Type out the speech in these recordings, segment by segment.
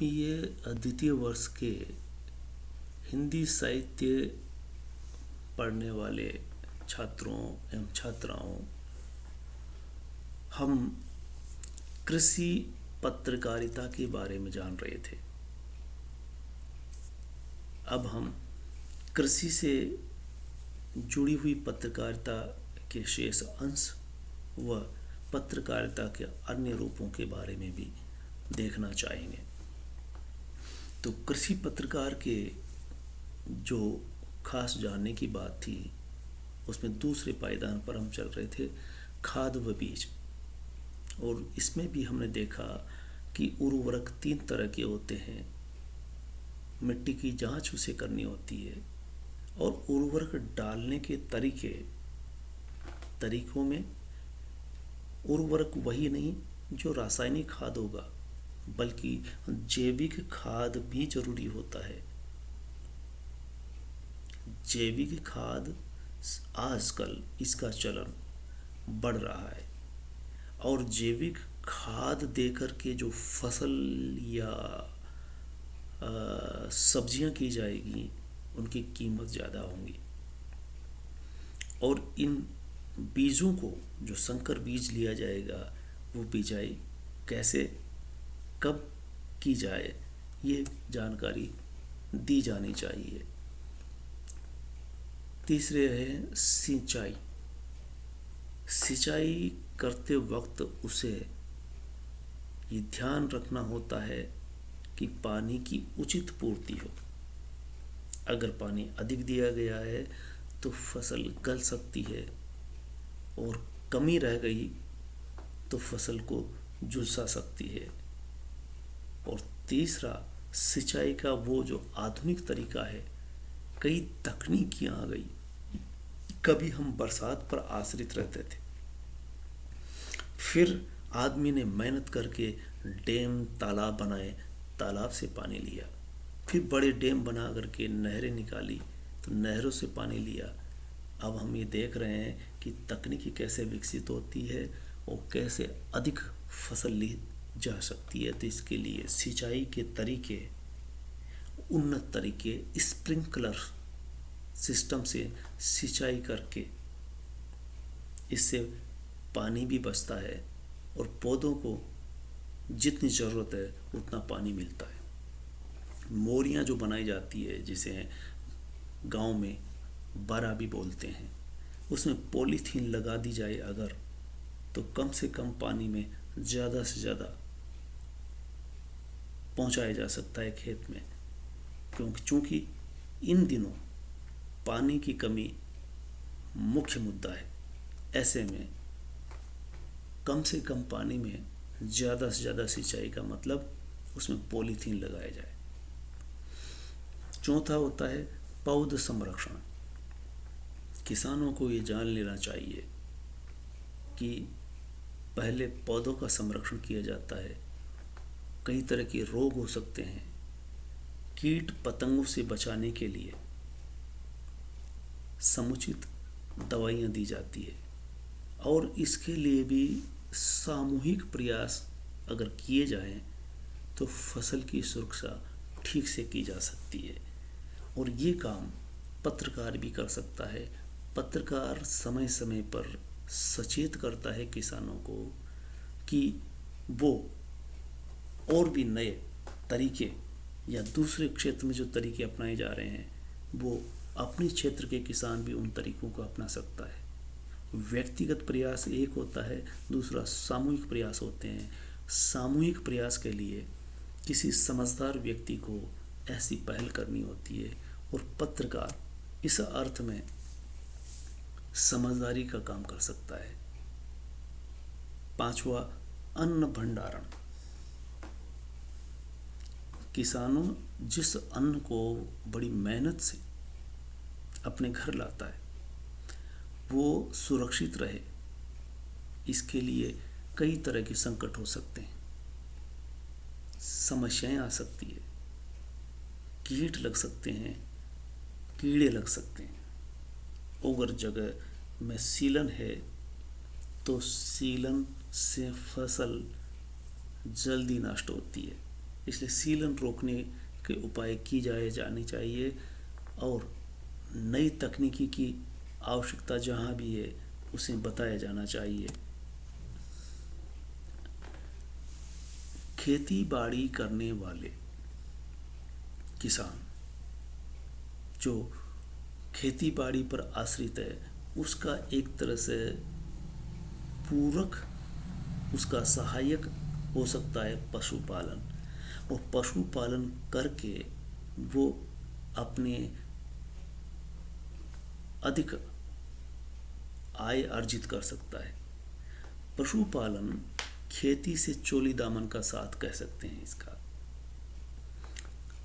ये द्वितीय वर्ष के हिंदी साहित्य पढ़ने वाले छात्रों एवं छात्राओं, हम कृषि पत्रकारिता के बारे में जान रहे थे। अब हम कृषि से जुड़ी हुई पत्रकारिता के शेष अंश व पत्रकारिता के अन्य रूपों के बारे में भी देखना चाहेंगे। तो कृषि पत्रकार के जो खास जानने की बात थी, उसमें दूसरे पायदान पर हम चल रहे थे, खाद व बीज। और इसमें भी हमने देखा कि उर्वरक 3 तरह के होते हैं। मिट्टी की जांच उसे करनी होती है, और उर्वरक डालने के तरीकों में उर्वरक वही नहीं जो रासायनिक खाद होगा, बल्कि जैविक खाद भी जरूरी होता है। जैविक खाद आजकल इसका चलन बढ़ रहा है, और जैविक खाद देकर के जो फसल या सब्जियां की जाएगी, उनकी कीमत ज़्यादा होंगी। और इन बीजों को, जो संकर बीज लिया जाएगा, वो बिजाई कैसे कब की जाए, ये जानकारी दी जानी चाहिए। तीसरे है सिंचाई। सिंचाई करते वक्त उसे ये ध्यान रखना होता है कि पानी की उचित पूर्ति हो। अगर पानी अधिक दिया गया है तो फसल गल सकती है, और कमी रह गई तो फसल को झुलसा सकती है। और तीसरा, सिंचाई का वो जो आधुनिक तरीका है, कई तकनीकियां आ गई। कभी हम बरसात पर आश्रित रहते थे, फिर आदमी ने मेहनत करके डैम तालाब बनाए, तालाब से पानी लिया, फिर बड़े डैम बना करके नहरें निकाली, तो नहरों से पानी लिया। अब हम ये देख रहे हैं कि तकनीकी कैसे विकसित होती है और कैसे अधिक फसल ली जा सकती है। तो इसके लिए सिंचाई के तरीके, उन्नत तरीके, स्प्रिंकलर सिस्टम से सिंचाई करके, इससे पानी भी बचता है और पौधों को जितनी ज़रूरत है उतना पानी मिलता है। मोरियां जो बनाई जाती है, जिसे गांव में बारा भी बोलते हैं, उसमें पॉलीथीन लगा दी जाए अगर, तो कम से कम पानी में ज़्यादा से ज़्यादा पहुंचाया जा सकता है खेत में। चूँकि इन दिनों पानी की कमी मुख्य मुद्दा है। ऐसे में कम से कम पानी में ज़्यादा से ज़्यादा सिंचाई का मतलब उसमें पॉलीथीन लगाया जाए। चौथा होता है पौध संरक्षण। किसानों को ये जान लेना चाहिए कि पहले पौधों का संरक्षण किया जाता है। कई तरह के रोग हो सकते हैं, कीट पतंगों से बचाने के लिए समुचित दवाइयाँ दी जाती है, और इसके लिए भी सामूहिक प्रयास अगर किए जाएं तो फसल की सुरक्षा ठीक से की जा सकती है। और ये काम पत्रकार भी कर सकता है। पत्रकार समय समय पर सचेत करता है किसानों को कि वो और भी नए तरीके या दूसरे क्षेत्र में जो तरीके अपनाए जा रहे हैं, वो अपने क्षेत्र के किसान भी उन तरीकों को अपना सकता है। व्यक्तिगत प्रयास एक होता है, दूसरा सामूहिक प्रयास होते हैं। सामूहिक प्रयास के लिए किसी समझदार व्यक्ति को ऐसी पहल करनी होती है, और पत्रकार इस अर्थ में समझदारी का काम कर सकता है। पांचवा, अन्न भंडारण। किसानों जिस अन्न को बड़ी मेहनत से अपने घर लाता है, वो सुरक्षित रहे, इसके लिए कई तरह के संकट हो सकते हैं, समस्याएं आ सकती है, कीट लग सकते हैं, कीड़े लग सकते हैं। अगर जगह में सीलन है तो सीलन से फसल जल्दी नष्ट होती है। इसलिए सीलन रोकने के उपाय की जानी चाहिए और नई तकनीकी की आवश्यकता जहाँ भी है उसे बताया जाना चाहिए। खेती बाड़ी करने वाले किसान जो खेती बाड़ी पर आश्रित है, उसका एक तरह से पूरक, उसका सहायक हो सकता है पशुपालन। और पशुपालन करके वो अपने अधिक आय अर्जित कर सकता है। पशुपालन खेती से चोली दामन का साथ कह सकते हैं इसका,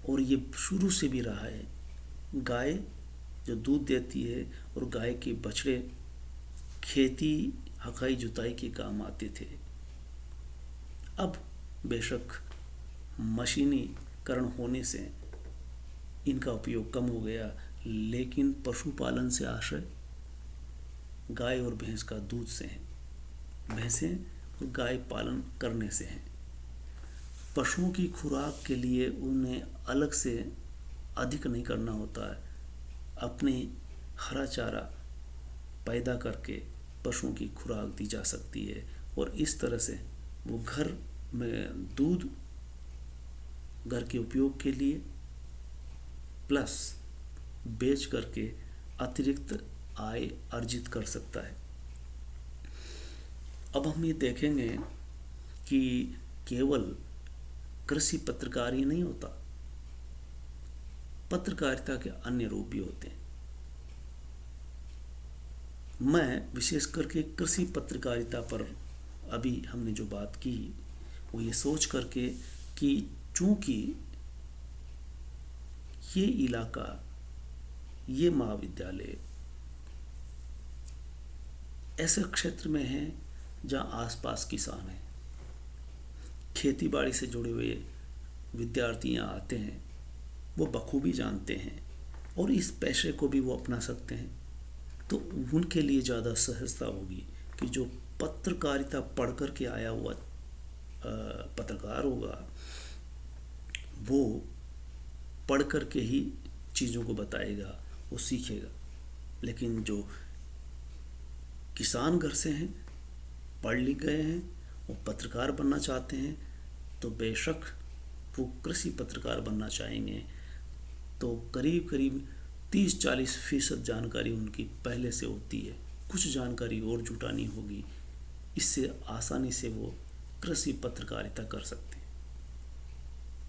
और ये शुरू से भी रहा है। गाय जो दूध देती है और गाय के बछड़े खेती हकाई जुताई के काम आते थे। अब बेशक मशीनीकरण होने से इनका उपयोग कम हो गया, लेकिन पशुपालन से आशय गाय और भैंस का दूध से है, भैंसें और गाय पालन करने से हैं। पशुओं की खुराक के लिए उन्हें अलग से अधिक नहीं करना होता है, अपने हरा चारा पैदा करके पशुओं की खुराक दी जा सकती है और इस तरह से वो घर में दूध घर के उपयोग के लिए प्लस बेच करके अतिरिक्त आय अर्जित कर सकता है। अब हम ये देखेंगे कि केवल कृषि पत्रकार ही नहीं होता, पत्रकारिता के अन्य रूप भी होते हैं। मैं विशेष करके कृषि पत्रकारिता पर अभी हमने जो बात की वो ये सोच करके कि चूंकि ये इलाका, ये महाविद्यालय ऐसे क्षेत्र में है जहाँ आसपास किसान हैं, खेती बाड़ी से जुड़े हुए विद्यार्थी यहाँ आते हैं, वो बखूबी जानते हैं और इस पेशे को भी वो अपना सकते हैं, तो उनके लिए ज़्यादा सहजता होगी कि जो पत्रकारिता पढ़ कर के आया हुआ पत्रकार होगा वो पढ़ कर के ही चीज़ों को बताएगा, वो सीखेगा। लेकिन जो किसान घर से हैं, पढ़ लिख गए हैं, वो पत्रकार बनना चाहते हैं, तो बेशक वो कृषि पत्रकार बनना चाहेंगे, तो करीब करीब 30-40% जानकारी उनकी पहले से होती है, कुछ जानकारी और जुटानी होगी, इससे आसानी से वो कृषि पत्रकारिता कर सकते हैं।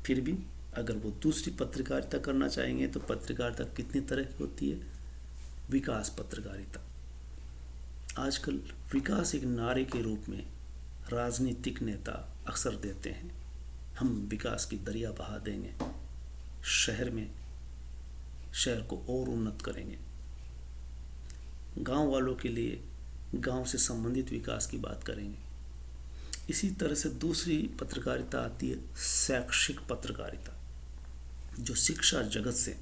फिर भी अगर वो दूसरी पत्रकारिता करना चाहेंगे तो पत्रकारिता कितनी तरह की होती है? विकास पत्रकारिता। आजकल विकास एक नारे के रूप में राजनीतिक नेता अक्सर देते हैं, हम विकास की दरिया बहा देंगे, शहर को और उन्नत करेंगे, गांव वालों के लिए गांव से संबंधित विकास की बात करेंगे। इसी तरह से दूसरी पत्रकारिता आती है शैक्षिक पत्रकारिता, जो शिक्षा जगत से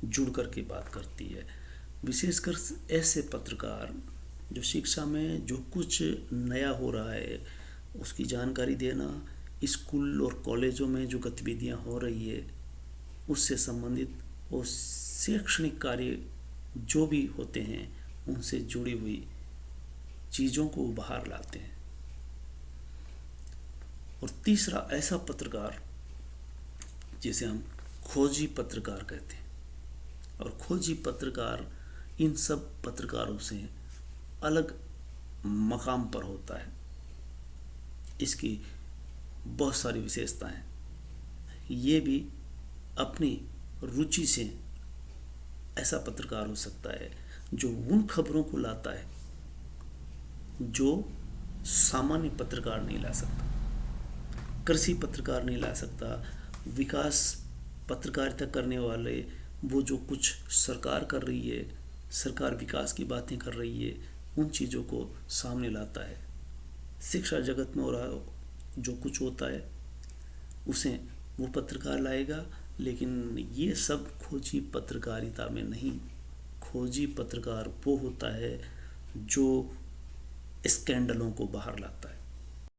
जुड़ कर के बात करती है। विशेषकर ऐसे पत्रकार जो शिक्षा में जो कुछ नया हो रहा है उसकी जानकारी देना, स्कूल और कॉलेजों में जो गतिविधियां हो रही है उससे संबंधित और शैक्षणिक कार्य जो भी होते हैं उनसे जुड़ी हुई चीज़ों को बाहर लाते हैं। और तीसरा ऐसा पत्रकार जिसे हम खोजी पत्रकार कहते हैं, और खोजी पत्रकार इन सब पत्रकारों से अलग मकाम पर होता है। इसकी बहुत सारी विशेषताएं, ये भी अपनी रुचि से ऐसा पत्रकार हो सकता है जो उन खबरों को लाता है जो सामान्य पत्रकार नहीं ला सकता, कृषि पत्रकार नहीं ला सकता। विकास पत्रकारिता करने वाले वो जो कुछ सरकार कर रही है, सरकार विकास की बातें कर रही है, उन चीज़ों को सामने लाता है। शिक्षा जगत में हो रहा जो कुछ होता है उसे वो पत्रकार लाएगा, लेकिन ये सब खोजी पत्रकारिता में नहीं। खोजी पत्रकार वो होता है जो स्कैंडलों को बाहर लाता है।